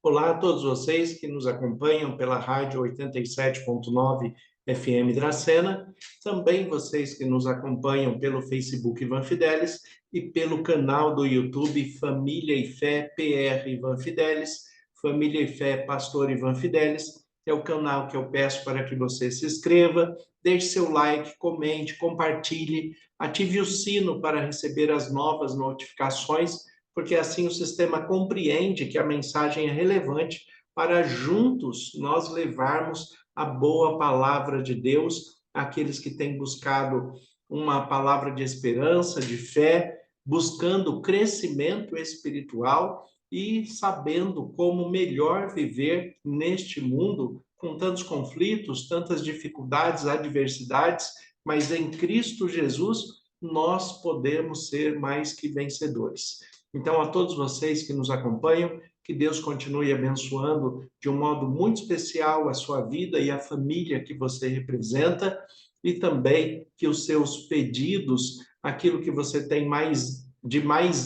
Olá a todos vocês que nos acompanham pela rádio 87.9 FM Dracena, também vocês que nos acompanham pelo Facebook Ivan Fidelis e pelo canal do YouTube Família e Fé PR Ivan Fidelis, Família e Fé Pastor Ivan Fidelis. É o canal que eu peço para que você se inscreva, deixe seu like, comente, compartilhe, ative o sino para receber as novas notificações, porque assim o sistema compreende que a mensagem é relevante para juntos nós levarmos a boa palavra de Deus àqueles que têm buscado uma palavra de esperança, de fé, buscando crescimento espiritual e sabendo como melhor viver neste mundo com tantos conflitos, tantas dificuldades, adversidades, mas em Cristo Jesus nós podemos ser mais que vencedores. Então, a todos vocês que nos acompanham, que Deus continue abençoando de um modo muito especial a sua vida e a família que você representa, e também que os seus pedidos, aquilo que você tem mais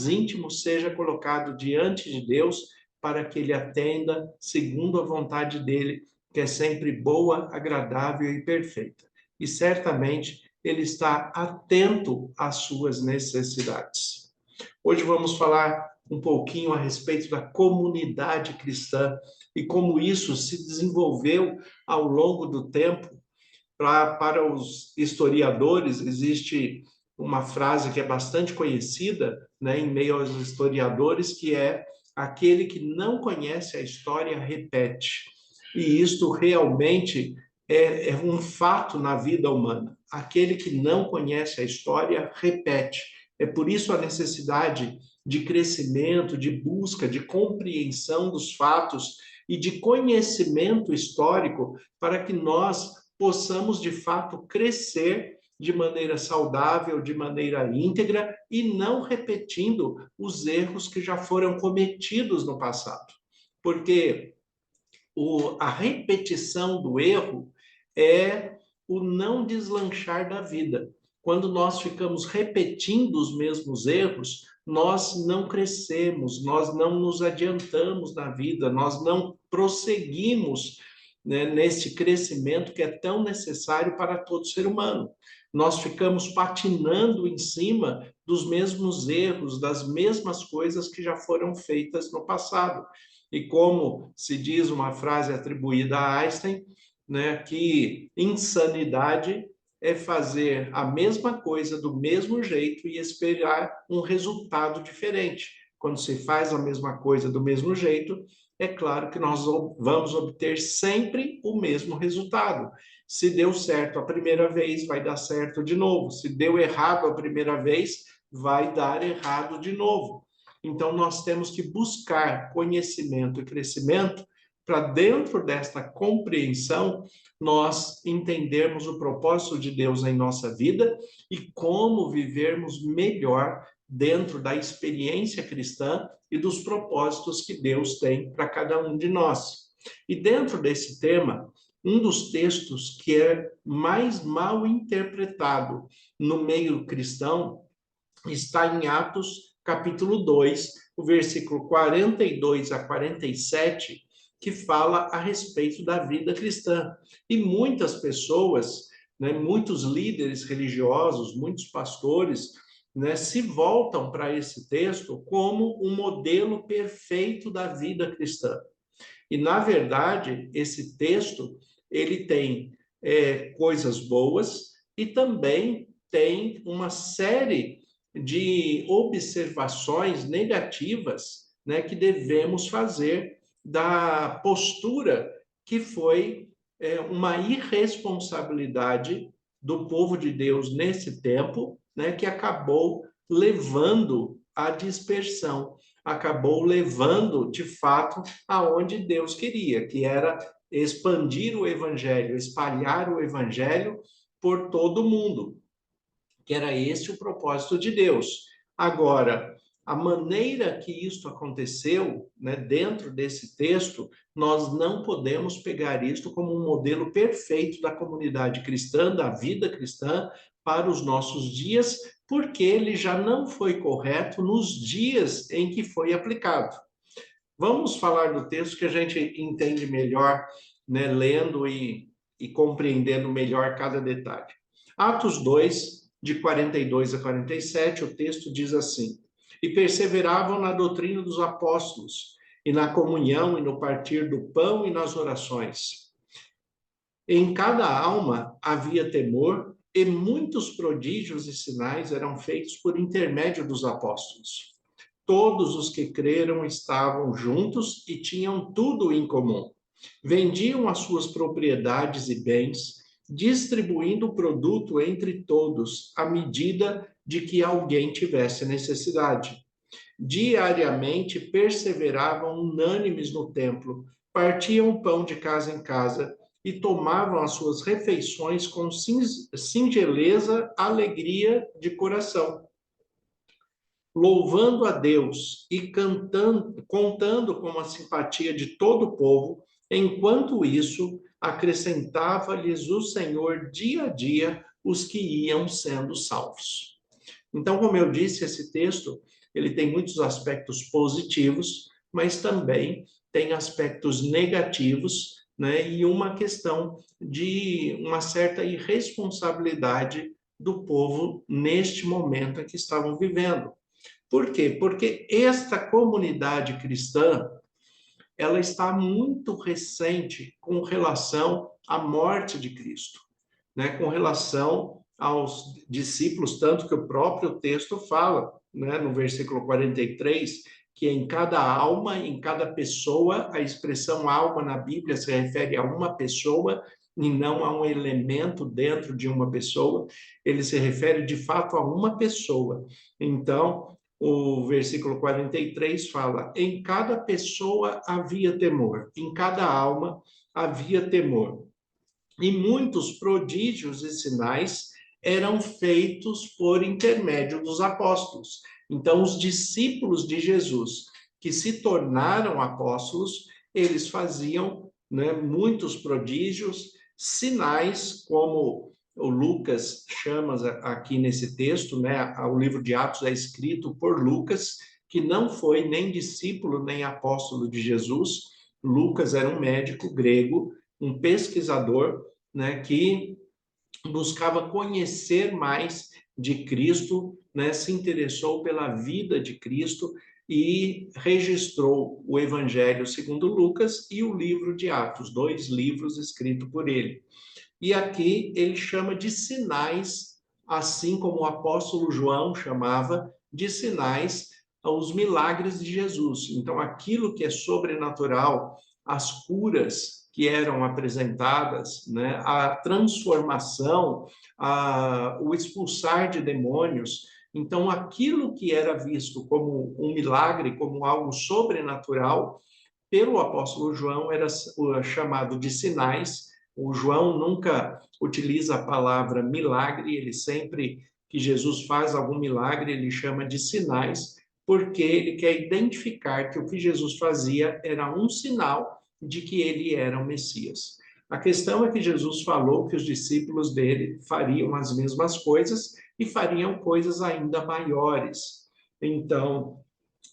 íntimo, seja colocado diante de Deus para que ele atenda segundo a vontade dele, que é sempre boa, agradável e perfeita. E certamente ele está atento às suas necessidades. Hoje vamos falar um pouquinho a respeito da comunidade cristã e como isso se desenvolveu ao longo do tempo. Para os historiadores, existe uma frase que é bastante conhecida, né, em meio aos historiadores, que é: aquele que não conhece a história repete. E isto realmente é um fato na vida humana. Aquele que não conhece a história repete. É por isso a necessidade de crescimento, de busca, de compreensão dos fatos e de conhecimento histórico para que nós possamos, de fato, crescer de maneira saudável, de maneira íntegra e não repetindo os erros que já foram cometidos no passado. Porque a repetição do erro é o não deslanchar da vida. Quando nós ficamos repetindo os mesmos erros, nós não crescemos, nós não nos adiantamos na vida, nós não prosseguimos, né, nesse crescimento que é tão necessário para todo ser humano. Nós ficamos patinando em cima dos mesmos erros, das mesmas coisas que já foram feitas no passado. E como se diz uma frase atribuída a Einstein, né, que insanidade é fazer a mesma coisa do mesmo jeito e esperar um resultado diferente. Quando se faz a mesma coisa do mesmo jeito, é claro que nós vamos obter sempre o mesmo resultado. Se deu certo a primeira vez, vai dar certo de novo. Se deu errado a primeira vez, vai dar errado de novo. Então, nós temos que buscar conhecimento e crescimento para, dentro desta compreensão, nós entendermos o propósito de Deus em nossa vida e como vivermos melhor dentro da experiência cristã e dos propósitos que Deus tem para cada um de nós. E dentro desse tema, um dos textos que é mais mal interpretado no meio cristão está em Atos, capítulo 2, o versículo 42 a 47, que fala a respeito da vida cristã. E muitas pessoas, né, muitos líderes religiosos, muitos pastores, né, se voltam para esse texto como um modelo perfeito da vida cristã. E, na verdade, esse texto ele tem coisas boas e também tem uma série de observações negativas, né, que devemos fazer da postura que foi uma irresponsabilidade do povo de Deus nesse tempo, né, que acabou levando à dispersão, acabou levando, de fato, aonde Deus queria, que era expandir o evangelho, espalhar o evangelho por todo o mundo, que era esse o propósito de Deus. Agora, a maneira que isto aconteceu, né, dentro desse texto, nós não podemos pegar isto como um modelo perfeito da comunidade cristã, da vida cristã, para os nossos dias, porque ele já não foi correto nos dias em que foi aplicado. Vamos falar do texto que a gente entende melhor, né, lendo e compreendendo melhor cada detalhe. Atos 2, de 42 a 47, o texto diz assim: E perseveravam na doutrina dos apóstolos, e na comunhão, e no partir do pão, e nas orações. Em cada alma havia temor, e muitos prodígios e sinais eram feitos por intermédio dos apóstolos. Todos os que creram estavam juntos e tinham tudo em comum. Vendiam as suas propriedades e bens, distribuindo o produto entre todos, à medida de que alguém tivesse necessidade. Diariamente perseveravam unânimes no templo, partiam o pão de casa em casa e tomavam as suas refeições com singeleza, alegria de coração, louvando a Deus e contando com a simpatia de todo o povo. Enquanto isso, acrescentava-lhes o Senhor dia a dia os que iam sendo salvos. Então, como eu disse, esse texto, ele tem muitos aspectos positivos, mas também tem aspectos negativos, né? E uma questão de uma certa irresponsabilidade do povo neste momento em que estavam vivendo. Por quê? Porque esta comunidade cristã, ela está muito recente com relação à morte de Cristo, né? Com relação aos discípulos, tanto que o próprio texto fala, né, no versículo 43, que em cada alma, em cada pessoa, a expressão alma na Bíblia se refere a uma pessoa e não a um elemento dentro de uma pessoa, ele se refere de fato a uma pessoa. Então, o versículo 43 fala: em cada pessoa havia temor, em cada alma havia temor. E muitos prodígios e sinais eram feitos por intermédio dos apóstolos. Então, os discípulos de Jesus, que se tornaram apóstolos, eles faziam, né, muitos prodígios, sinais, como o Lucas chama aqui nesse texto, né, o livro de Atos é escrito por Lucas, que não foi nem discípulo nem apóstolo de Jesus. Lucas era um médico grego, um pesquisador, né, que buscava conhecer mais de Cristo, né, se interessou pela vida de Cristo e registrou o Evangelho segundo Lucas e o livro de Atos, dois livros escritos por ele. E aqui ele chama de sinais, assim como o apóstolo João chamava de sinais os milagres de Jesus. Então, aquilo que é sobrenatural, as curas que eram apresentadas, né, a transformação, o expulsar de demônios. Então, aquilo que era visto como um milagre, como algo sobrenatural, pelo apóstolo João era chamado de sinais. O João nunca utiliza a palavra milagre, ele sempre que Jesus faz algum milagre, ele chama de sinais, porque ele quer identificar que o que Jesus fazia era um sinal de que ele era o Messias. A questão é que Jesus falou que os discípulos dele fariam as mesmas coisas e fariam coisas ainda maiores. Então,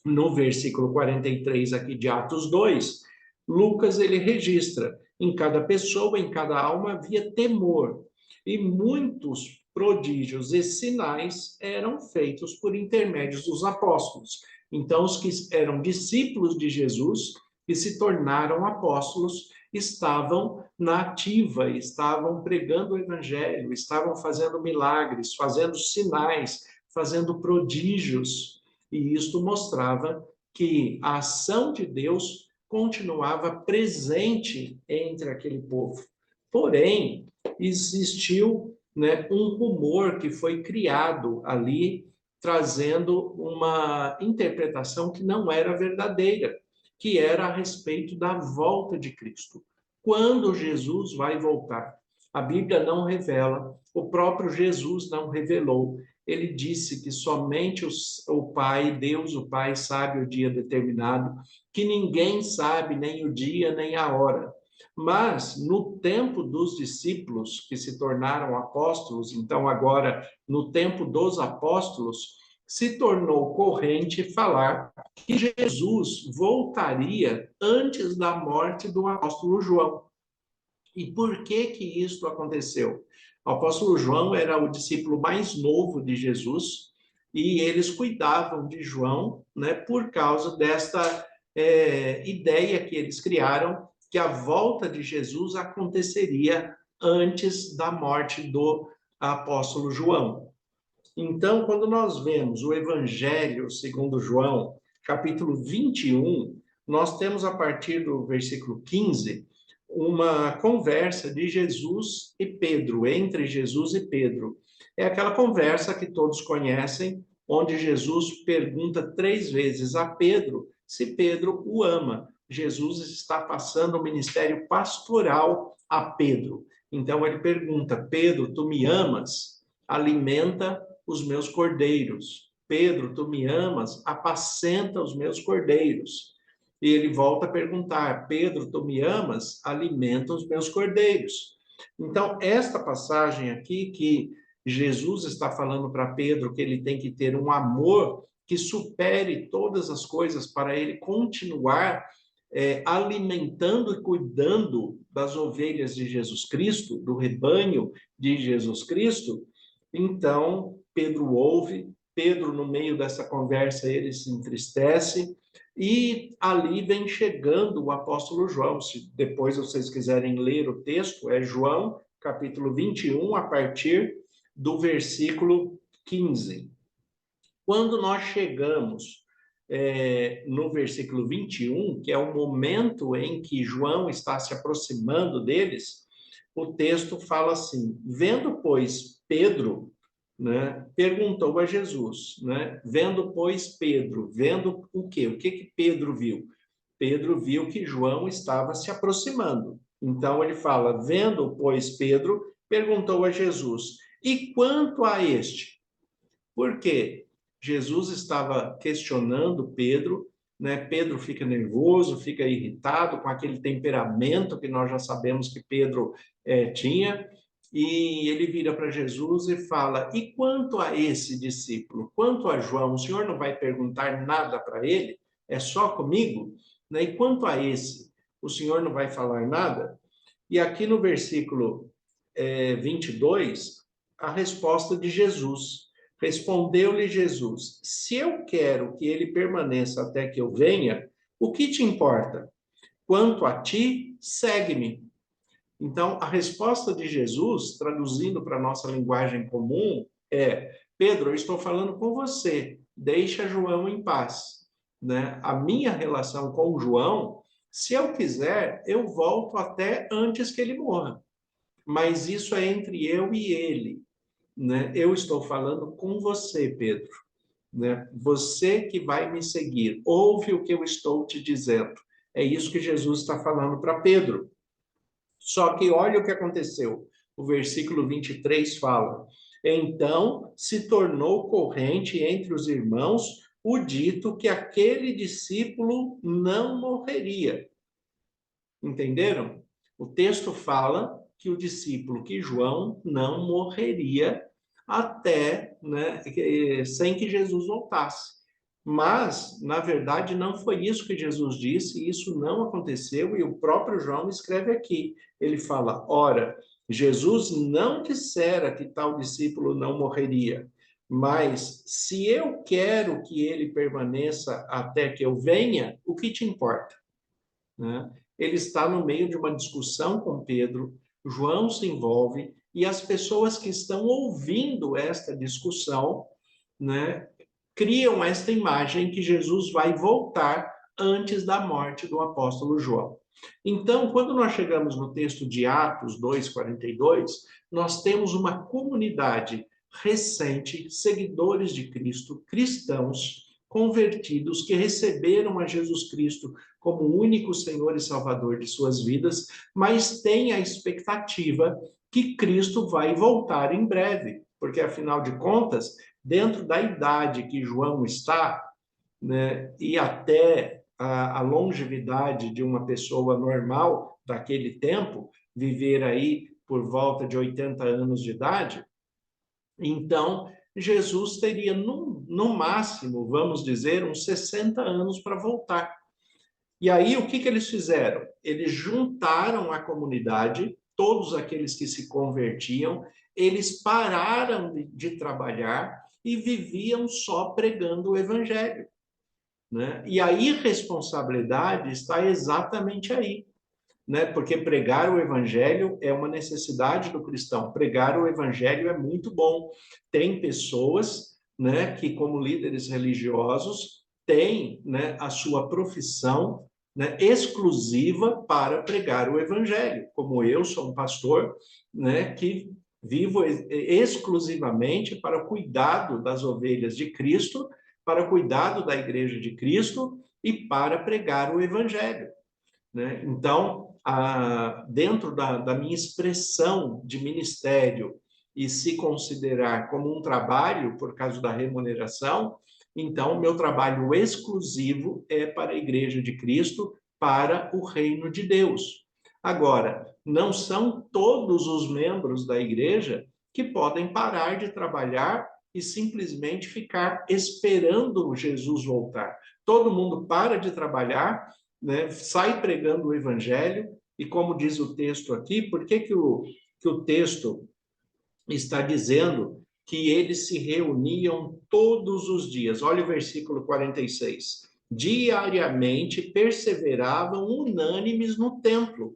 no versículo 43 aqui de Atos 2, Lucas ele registra: em cada pessoa, em cada alma havia temor, e muitos prodígios e sinais eram feitos por intermédios dos apóstolos. Então, os que eram discípulos de Jesus e se tornaram apóstolos estavam na ativa, estavam pregando o evangelho, estavam fazendo milagres, fazendo sinais, fazendo prodígios. E isto mostrava que a ação de Deus continuava presente entre aquele povo. Porém, existiu, né, um rumor que foi criado ali, trazendo uma interpretação que não era verdadeira, que era a respeito da volta de Cristo. Quando Jesus vai voltar? A Bíblia não revela, o próprio Jesus não revelou. Ele disse que somente o Pai, Deus, o Pai, sabe o dia determinado, que ninguém sabe nem o dia nem a hora. Mas no tempo dos discípulos que se tornaram apóstolos, então agora no tempo dos apóstolos, se tornou corrente falar que Jesus voltaria antes da morte do apóstolo João. E por que que isso aconteceu? O apóstolo João era o discípulo mais novo de Jesus e eles cuidavam de João, né, por causa desta ideia que eles criaram que a volta de Jesus aconteceria antes da morte do apóstolo João. Então, quando nós vemos o Evangelho segundo João, capítulo 21, nós temos a partir do versículo 15 uma conversa de Jesus e Pedro, entre Jesus e Pedro. É aquela conversa que todos conhecem, onde Jesus pergunta 3 vezes a Pedro se Pedro o ama. Jesus está passando o ministério pastoral a Pedro. Então ele pergunta: Pedro, tu me amas? Alimenta os meus cordeiros. Pedro, tu me amas? Apacenta os meus cordeiros. E ele volta a perguntar: Pedro, tu me amas? Alimenta os meus cordeiros. Então, esta passagem aqui que Jesus está falando para Pedro que ele tem que ter um amor que supere todas as coisas para ele continuar alimentando e cuidando das ovelhas de Jesus Cristo, do rebanho de Jesus Cristo. Então, Pedro ouve, Pedro, no meio dessa conversa, ele se entristece, e ali vem chegando o apóstolo João. Se depois vocês quiserem ler o texto, é João, capítulo 21, a partir do versículo 15. Quando nós chegamos no versículo 21, que é o momento em que João está se aproximando deles, o texto fala assim: vendo, pois, Pedro, né, perguntou a Jesus, né, vendo, pois, Pedro, vendo o quê? O que que Pedro viu? Pedro viu que João estava se aproximando. Então ele fala: vendo, pois, Pedro, perguntou a Jesus: e quanto a este? Por quê? Jesus estava questionando Pedro, né? Pedro fica nervoso, fica irritado com aquele temperamento que nós já sabemos que Pedro tinha, e ele vira para Jesus e fala: e quanto a esse discípulo, quanto a João, o senhor não vai perguntar nada para ele? É só comigo? Né? E quanto a esse, o senhor não vai falar nada? E aqui no versículo 22, a resposta de Jesus. Respondeu-lhe Jesus: se eu quero que ele permaneça até que eu venha, o que te importa? Quanto a ti, segue-me. Então, a resposta de Jesus, traduzindo para a nossa linguagem comum, é: Pedro, eu estou falando com você, deixa João em paz. Né? A minha relação com João, se eu quiser, eu volto até antes que ele morra. Mas isso é entre eu e ele. Né? Eu estou falando com você, Pedro. Né? Você que vai me seguir, ouve o que eu estou te dizendo. É isso que Jesus está falando para Pedro. Só que olha o que aconteceu. O versículo 23 fala: então se tornou corrente entre os irmãos o dito que aquele discípulo não morreria. Entenderam? O texto fala que o discípulo, que João, não morreria até, né, sem que Jesus voltasse. Mas, na verdade, não foi isso que Jesus disse, isso não aconteceu, e o próprio João escreve aqui. Ele fala: ora, Jesus não dissera que tal discípulo não morreria, mas se eu quero que ele permaneça até que eu venha, o que te importa? Né? Ele está no meio de uma discussão com Pedro, João se envolve, e as pessoas que estão ouvindo esta discussão, né, criam esta imagem que Jesus vai voltar antes da morte do apóstolo João. Então, quando nós chegamos no texto de Atos 2:42, nós temos uma comunidade recente, seguidores de Cristo, cristãos convertidos que receberam a Jesus Cristo como o único Senhor e Salvador de suas vidas, mas têm a expectativa que Cristo vai voltar em breve, porque afinal de contas, dentro da idade que João está, né, e até a longevidade de uma pessoa normal daquele tempo, viver aí por volta de 80 anos de idade, então Jesus teria, no máximo, vamos dizer, uns 60 anos para voltar. E aí, o que eles fizeram? Eles juntaram a comunidade, todos aqueles que se convertiam, eles pararam de trabalhar e viviam só pregando o evangelho, né? E a irresponsabilidade está exatamente aí, né? Porque pregar o evangelho é uma necessidade do cristão. Pregar o evangelho é muito bom. Tem pessoas, né, que como líderes religiosos têm, né, a sua profissão, né, exclusiva para pregar o evangelho. Como eu sou um pastor, né, que vivo exclusivamente para o cuidado das ovelhas de Cristo, para o cuidado da igreja de Cristo e para pregar o evangelho, né? Então, dentro da minha expressão de ministério e se considerar como um trabalho por causa da remuneração, então, meu trabalho exclusivo é para a Igreja de Cristo, para o reino de Deus. Agora, não são todos os membros da igreja que podem parar de trabalhar e simplesmente ficar esperando Jesus voltar. Todo mundo para de trabalhar, né, sai pregando o evangelho, e como diz o texto aqui, por que o texto está dizendo que eles se reuniam todos os dias? Olha o versículo 46. Diariamente perseveravam unânimes no templo.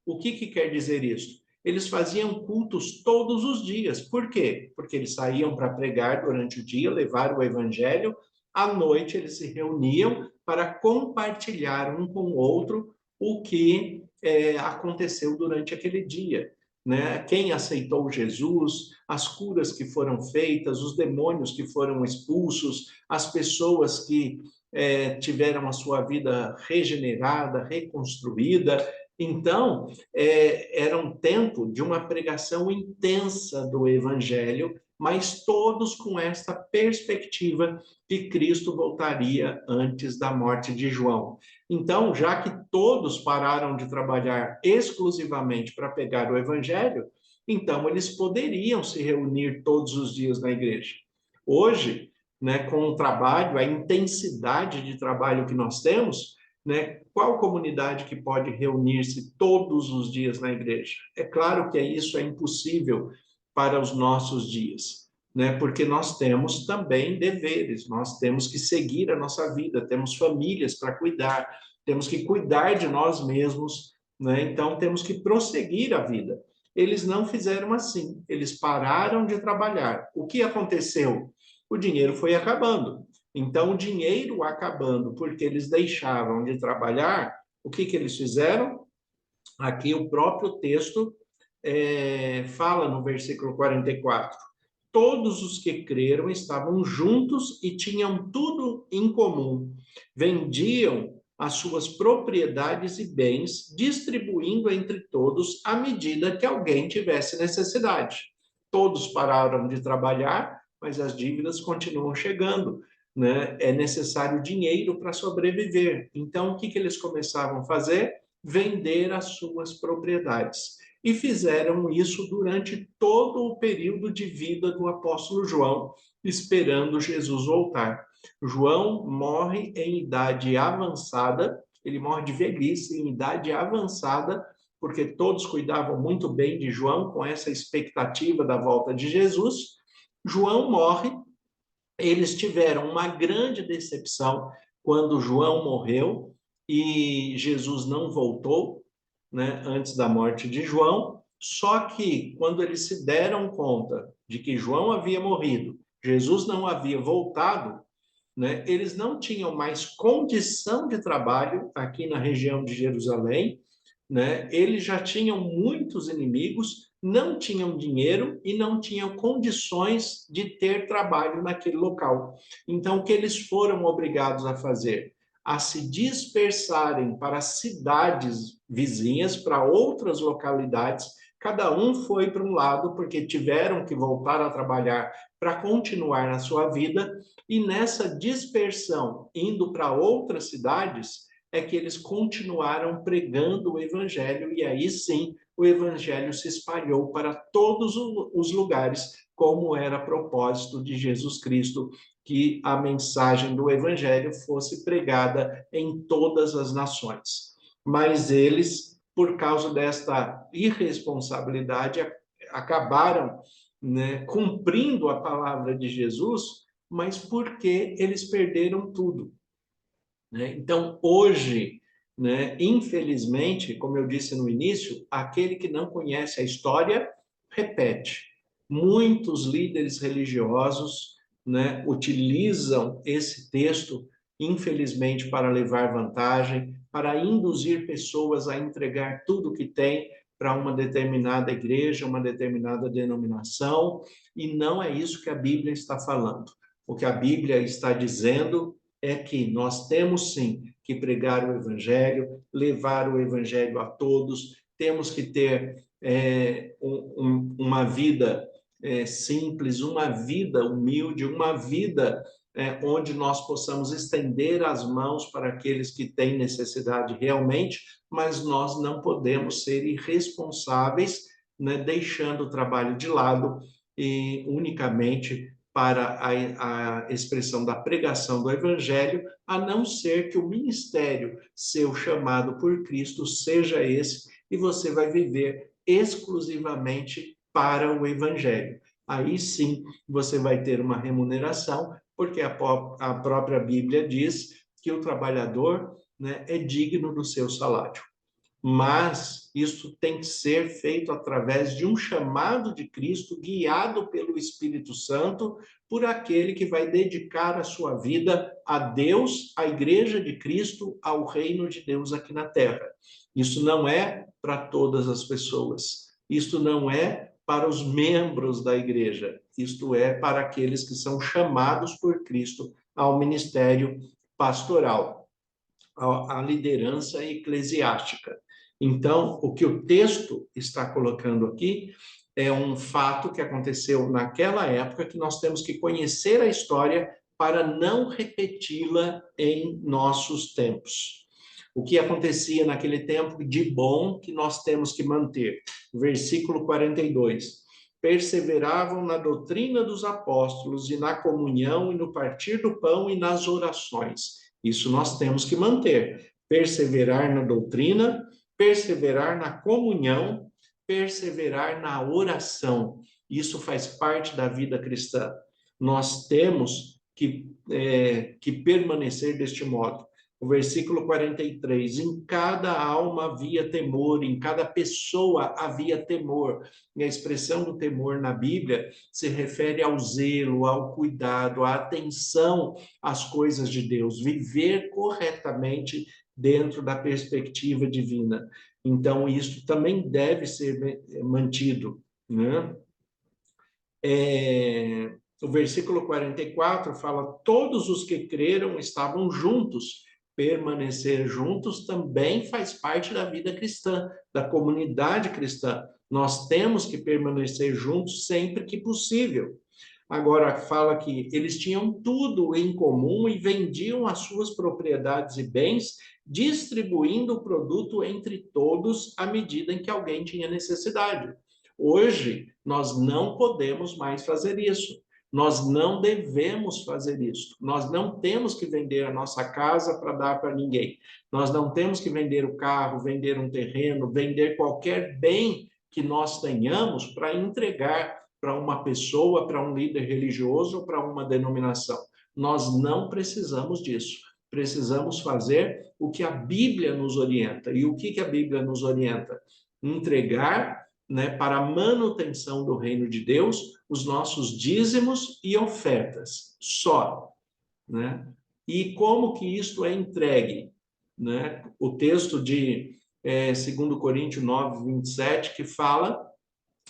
O que quer dizer isso? Eles faziam cultos todos os dias. Por quê? Porque eles saíam para pregar durante o dia, levar o evangelho. À noite, eles se reuniam para compartilhar um com o outro o que aconteceu durante aquele dia, né? Quem aceitou Jesus, as curas que foram feitas, os demônios que foram expulsos, as pessoas que tiveram a sua vida regenerada, reconstruída. Então, era um tempo de uma pregação intensa do Evangelho, mas todos com esta perspectiva que Cristo voltaria antes da morte de João. Então, já que todos pararam de trabalhar exclusivamente para pegar o Evangelho, então eles poderiam se reunir todos os dias na igreja. Hoje, né, com o trabalho, a intensidade de trabalho que nós temos, né, qual comunidade que pode reunir-se todos os dias na igreja? É claro que isso é impossível para os nossos dias, né? Porque nós temos também deveres, nós temos que seguir a nossa vida, temos famílias para cuidar, temos que cuidar de nós mesmos, né? Então temos que prosseguir a vida. Eles não fizeram assim, eles pararam de trabalhar. O que aconteceu? O dinheiro foi acabando. Então, o dinheiro acabando porque eles deixavam de trabalhar, o que eles fizeram? Aqui o próprio texto fala no versículo 44. Todos os que creram estavam juntos e tinham tudo em comum. Vendiam as suas propriedades e bens, distribuindo entre todos à medida que alguém tivesse necessidade. Todos pararam de trabalhar, mas as dívidas continuam chegando, né? É necessário dinheiro para sobreviver. Então, o que eles começavam a fazer? Vender as suas propriedades. E fizeram isso durante todo o período de vida do apóstolo João, esperando Jesus voltar. João morre em idade avançada, ele morre de velhice, em idade avançada, porque todos cuidavam muito bem de João, com essa expectativa da volta de Jesus. João morre, eles tiveram uma grande decepção quando João morreu e Jesus não voltou, né, antes da morte de João. Só que quando eles se deram conta de que João havia morrido, Jesus não havia voltado, né, eles não tinham mais condição de trabalho aqui na região de Jerusalém, né? Eles já tinham muitos inimigos, não tinham dinheiro e não tinham condições de ter trabalho naquele local. Então, o que eles foram obrigados a fazer? A se dispersarem para cidades vizinhas, para outras localidades. Cada um foi para um lado, porque tiveram que voltar a trabalhar para continuar na sua vida, e nessa dispersão, indo para outras cidades, é que eles continuaram pregando o evangelho, e aí sim o evangelho se espalhou para todos os lugares, como era propósito de Jesus Cristo, que a mensagem do evangelho fosse pregada em todas as nações. Mas eles, por causa desta irresponsabilidade, acabaram, né, cumprindo a palavra de Jesus, mas porque eles perderam tudo, né? Então, hoje, né, infelizmente, como eu disse no início, aquele que não conhece a história, repete. Muitos líderes religiosos, né, utilizam esse texto, infelizmente, para levar vantagem, para induzir pessoas a entregar tudo que tem para uma determinada igreja, uma determinada denominação, e não é isso que a Bíblia está falando. O que a Bíblia está dizendo é que nós temos sim que pregar o evangelho, levar o evangelho a todos, temos que ter uma vida simples, uma vida humilde, uma vida onde nós possamos estender as mãos para aqueles que têm necessidade realmente, mas nós não podemos ser irresponsáveis, né, deixando o trabalho de lado e unicamente para a expressão da pregação do evangelho, a não ser que o ministério seu chamado por Cristo seja esse, e você vai viver exclusivamente para o evangelho. Aí sim você vai ter uma remuneração, porque a própria Bíblia diz que o trabalhador, né, é digno do seu salário. Mas isso tem que ser feito através de um chamado de Cristo, guiado pelo Espírito Santo, por aquele que vai dedicar a sua vida a Deus, à Igreja de Cristo, ao reino de Deus aqui na Terra. Isso não é para todas as pessoas. Isso não é para os membros da igreja. Isto é para aqueles que são chamados por Cristo ao ministério pastoral, à liderança eclesiástica. Então, o que o texto está colocando aqui é um fato que aconteceu naquela época, que nós temos que conhecer a história para não repeti-la em nossos tempos. O que acontecia naquele tempo de bom que nós temos que manter. Versículo 42. Perseveravam na doutrina dos apóstolos e na comunhão e no partir do pão e nas orações. Isso nós temos que manter. Perseverar na doutrina, perseverar na comunhão, perseverar na oração. Isso faz parte da vida cristã. Nós temos que permanecer deste modo. O versículo 43, em cada alma havia temor, em cada pessoa havia temor. E a expressão do temor na Bíblia se refere ao zelo, ao cuidado, à atenção às coisas de Deus, viver corretamente dentro da perspectiva divina. Então, isso também deve ser mantido, né? O versículo 44 fala: todos os que creram estavam juntos. Permanecer juntos também faz parte da vida cristã, da comunidade cristã. Nós temos que permanecer juntos sempre que possível. Agora, fala que eles tinham tudo em comum e vendiam as suas propriedades e bens, distribuindo o produto entre todos à medida em que alguém tinha necessidade. Hoje, nós não podemos mais fazer isso. Nós não devemos fazer isso. Nós não temos que vender a nossa casa para dar para ninguém. Nós não temos que vender o carro, vender um terreno, vender qualquer bem que nós tenhamos para entregar para uma pessoa, para um líder religioso ou para uma denominação. Nós não precisamos disso. Precisamos fazer o que a Bíblia nos orienta. E o que a Bíblia nos orienta? Entregar, né, para a manutenção do reino de Deus os nossos dízimos e ofertas, só, né? E como que isto é entregue, né? O texto de 2 Coríntios 9, 27, que fala: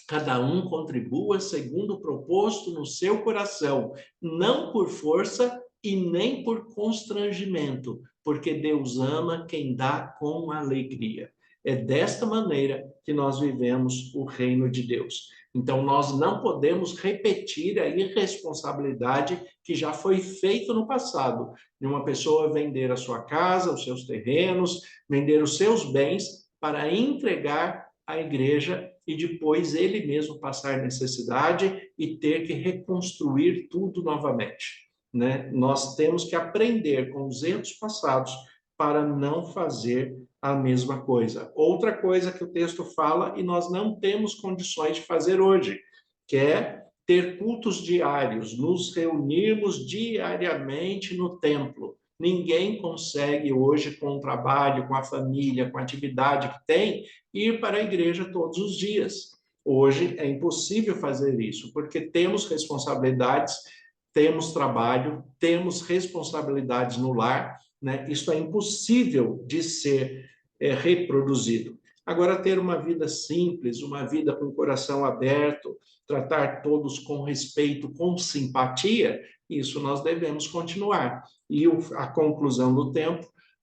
cada um contribua segundo o proposto no seu coração, não por força e nem por constrangimento, porque Deus ama quem dá com alegria. É desta maneira que nós vivemos o reino de Deus. Então, nós não podemos repetir a irresponsabilidade que já foi feita no passado, de uma pessoa vender a sua casa, os seus terrenos, vender os seus bens para entregar à igreja e depois ele mesmo passar necessidade e ter que reconstruir tudo novamente, né? Nós temos que aprender com os erros passados para não fazer a mesma coisa. Outra coisa que o texto fala e nós não temos condições de fazer hoje, que é ter cultos diários, nos reunirmos diariamente no templo. Ninguém consegue hoje, com o trabalho, com a família, com a atividade que tem, ir para a igreja todos os dias. Hoje é impossível fazer isso, porque temos responsabilidades, temos trabalho, temos responsabilidades no lar, né? Isso é impossível de ser reproduzido. Agora, ter uma vida simples, uma vida com o coração aberto, tratar todos com respeito, com simpatia, isso nós devemos continuar. E a conclusão do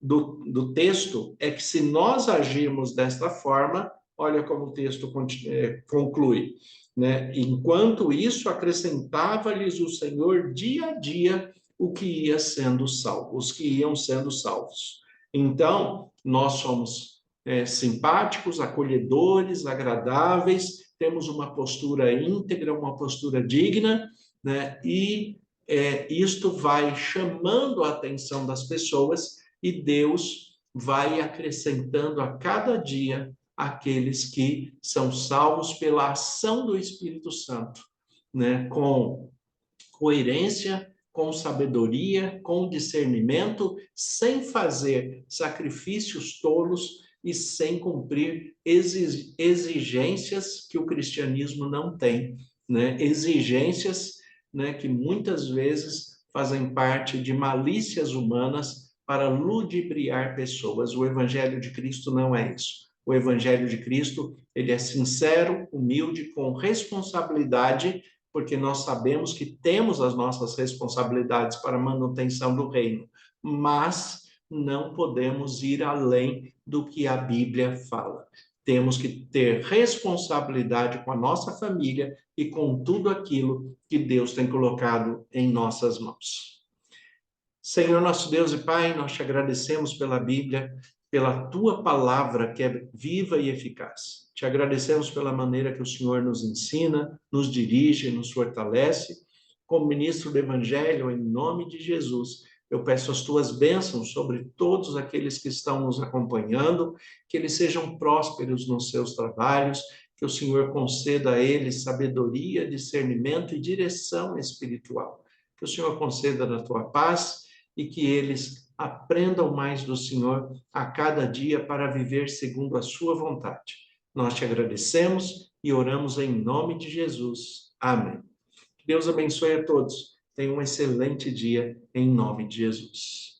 do texto é que se nós agirmos desta forma, olha como o texto conclui, né? Enquanto isso, acrescentava-lhes o Senhor dia a dia o que ia sendo salvo, os que iam sendo salvos. Então, nós somos simpáticos, acolhedores, agradáveis, temos uma postura íntegra, uma postura digna, né? E isto vai chamando a atenção das pessoas e Deus vai acrescentando a cada dia aqueles que são salvos pela ação do Espírito Santo, né? Com coerência, com sabedoria, com discernimento, sem fazer sacrifícios tolos e sem cumprir exigências que o cristianismo não tem, né? Exigências, né, que muitas vezes fazem parte de malícias humanas para ludibriar pessoas. O evangelho de Cristo não é isso. O evangelho de Cristo, ele é sincero, humilde, com responsabilidade, porque nós sabemos que temos as nossas responsabilidades para a manutenção do reino, mas não podemos ir além do que a Bíblia fala. Temos que ter responsabilidade com a nossa família e com tudo aquilo que Deus tem colocado em nossas mãos. Senhor, nosso Deus e Pai, nós te agradecemos pela Bíblia, pela tua palavra que é viva e eficaz. Te agradecemos pela maneira que o Senhor nos ensina, nos dirige, nos fortalece. Como ministro do Evangelho, em nome de Jesus, eu peço as tuas bênçãos sobre todos aqueles que estão nos acompanhando, que eles sejam prósperos nos seus trabalhos, que o Senhor conceda a eles sabedoria, discernimento e direção espiritual. Que o Senhor conceda na tua paz e que eles aprendam mais do Senhor a cada dia para viver segundo a sua vontade. Nós te agradecemos e oramos em nome de Jesus. Amém. Que Deus abençoe a todos. Tenham um excelente dia em nome de Jesus.